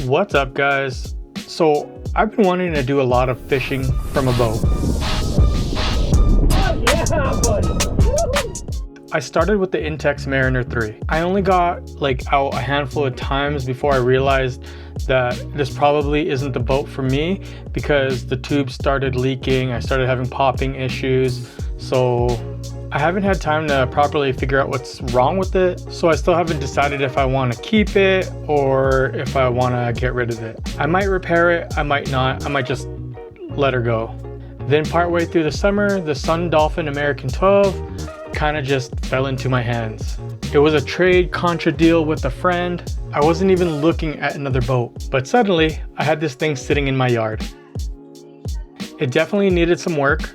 What's up, guys? So I've been wanting to do a lot of fishing from a boat. Oh yeah, buddy! I started with the Intex Mariner 3. I only got out a handful of times before I realized that this probably isn't the boat for me because the tube started leaking. I started having popping issues. So I haven't had time to properly figure out what's wrong with it. So I still haven't decided if I want to keep it or if I want to get rid of it. I might repair it, I might not, I might just let her go. Then partway through the summer, the Sun Dolphin American 12 kind of just fell into my hands. It was a trade contra deal with a friend. I wasn't even looking at another boat, but suddenly I had this thing sitting in my yard. It definitely needed some work.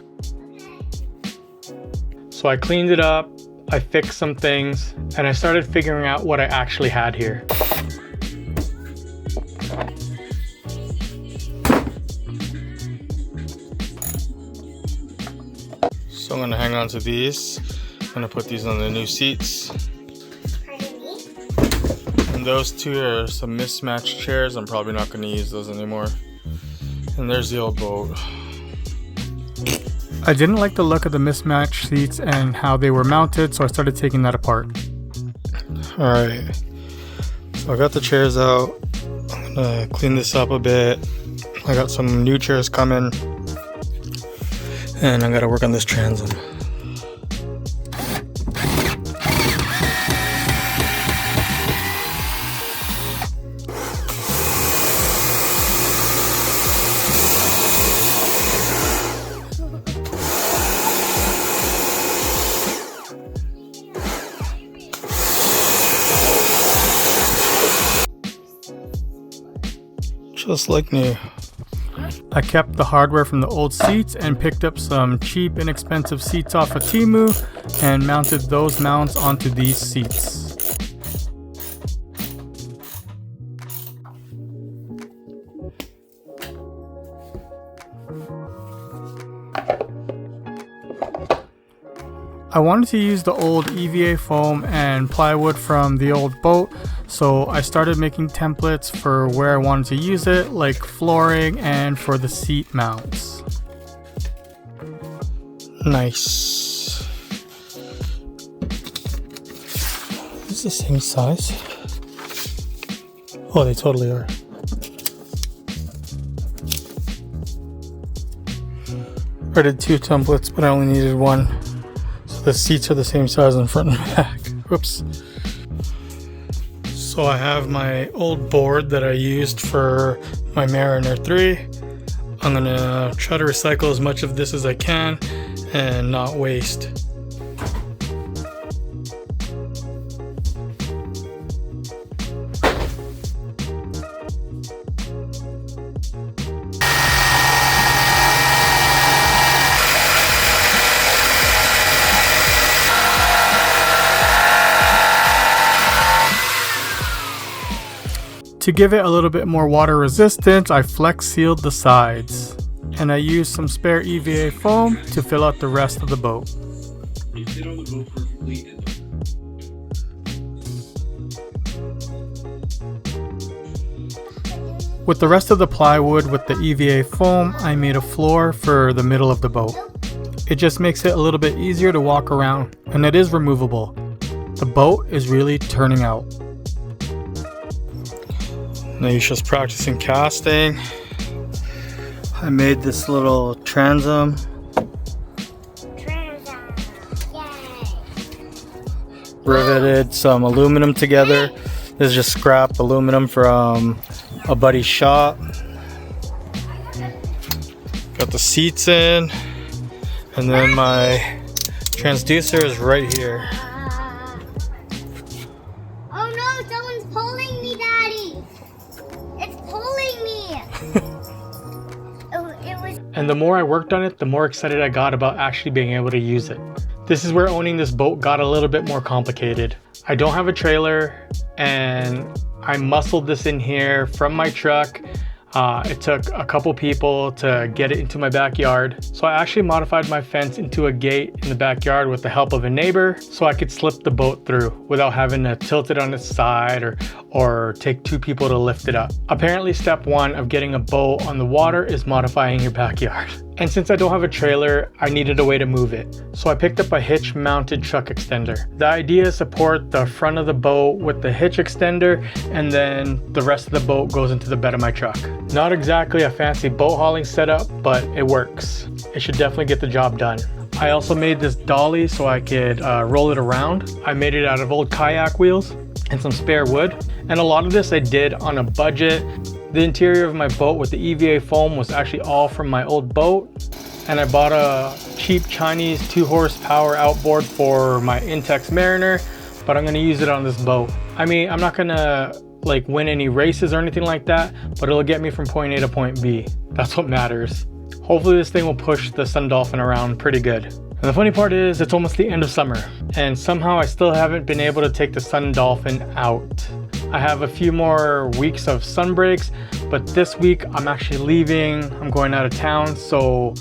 So I cleaned it up, I fixed some things, and I started figuring out what I actually had here. So I'm gonna hang on to these. I'm gonna put these on the new seats. And those two are some mismatched chairs. I'm probably not gonna use those anymore. And there's the old boat. I didn't like the look of the mismatched seats and how they were mounted, so I started taking that apart. Alright, so I got the chairs out. I'm gonna clean this up a bit. I got some new chairs coming. And I gotta work on this transom. Just like new. I kept the hardware from the old seats and picked up some cheap, inexpensive seats off of Temu and mounted those mounts onto these seats. I wanted to use the old EVA foam and plywood from the old boat, so I started making templates for where I wanted to use it, like flooring and for the seat mounts. Nice. Is the same size? Oh, they totally are. I did 2 templates, but I only needed 1. The seats are the same size in front and back. Whoops. So I have my old board that I used for my Mariner 3. I'm gonna try to recycle as much of this as I can and not waste. To give it a little bit more water resistance, I flex sealed the sides. And I used some spare EVA foam to fill out the rest of the boat. With the rest of the plywood with the EVA foam, I made a floor for the middle of the boat. It just makes it a little bit easier to walk around, and it is removable. The boat is really turning out. Naisha's practicing casting. I made this little transom. Yay! Riveted some aluminum together. This is just scrap aluminum from a buddy's shop. Got the seats in. And then my transducer is right here. Oh no, someone's pulling me, Daddy! It's pulling me! And the more I worked on it, the more excited I got about actually being able to use it. This is where owning this boat got a little bit more complicated. I don't have a trailer, and I muscled this in here from my truck. It took a couple people to get it into my backyard. So I actually modified my fence into a gate in the backyard with the help of a neighbor so I could slip the boat through without having to tilt it on its side or take 2 people to lift it up. Apparently step 1 of getting a boat on the water is modifying your backyard. And since I don't have a trailer, I needed a way to move it. So I picked up a hitch mounted truck extender. The idea is support the front of the boat with the hitch extender, and then the rest of the boat goes into the bed of my truck. Not exactly a fancy boat hauling setup, but it works. It should definitely get the job done. I also made this dolly so I could roll it around. I made it out of old kayak wheels and some spare wood. And a lot of this I did on a budget. The interior of my boat with the EVA foam was actually all from my old boat. And I bought a cheap Chinese 2 horsepower outboard for my Intex Mariner, but I'm gonna use it on this boat. I mean, I'm not gonna like win any races or anything like that, but it'll get me from point A to point B. That's what matters. Hopefully this thing will push the Sun Dolphin around pretty good. And the funny part is it's almost the end of summer, and somehow I still haven't been able to take the Sun Dolphin out. I have a few more weeks of sun breaks, but this week I'm actually leaving. I'm going out of town, so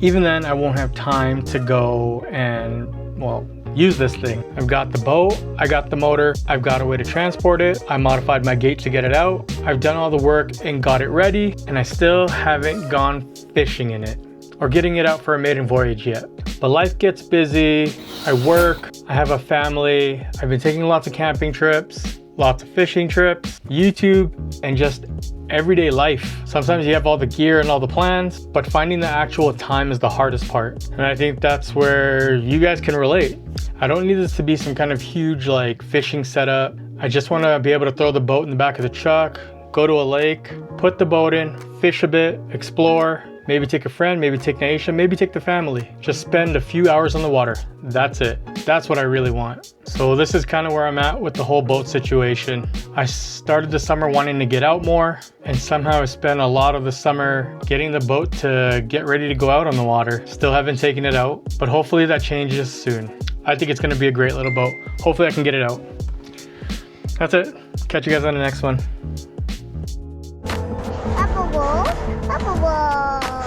even then I won't have time to go and, well, use this thing. I've got the boat, I got the motor, I've got a way to transport it, I modified my gate to get it out, I've done all the work and got it ready, and I still haven't gone fishing in it or getting it out for a maiden voyage yet. But life gets busy, I work, I have a family, I've been taking lots of camping trips, lots of fishing trips, YouTube, and just everyday life. Sometimes you have all the gear and all the plans, but finding the actual time is the hardest part. And I think that's where you guys can relate. I don't need this to be some kind of huge like fishing setup. I just want to be able to throw the boat in the back of the truck, go to a lake, put the boat in, fish a bit, explore, maybe take a friend, maybe take Naisha, maybe take the family. Just spend a few hours on the water. That's it. That's what I really want. So this is kind of where I'm at with the whole boat situation. I started the summer wanting to get out more, and somehow I spent a lot of the summer getting the boat to get ready to go out on the water. Still haven't taken it out, but hopefully that changes soon. I think it's going to be a great little boat. Hopefully I can get it out. That's it. Catch you guys on the next one. Papa Wolf, Papa Wolf.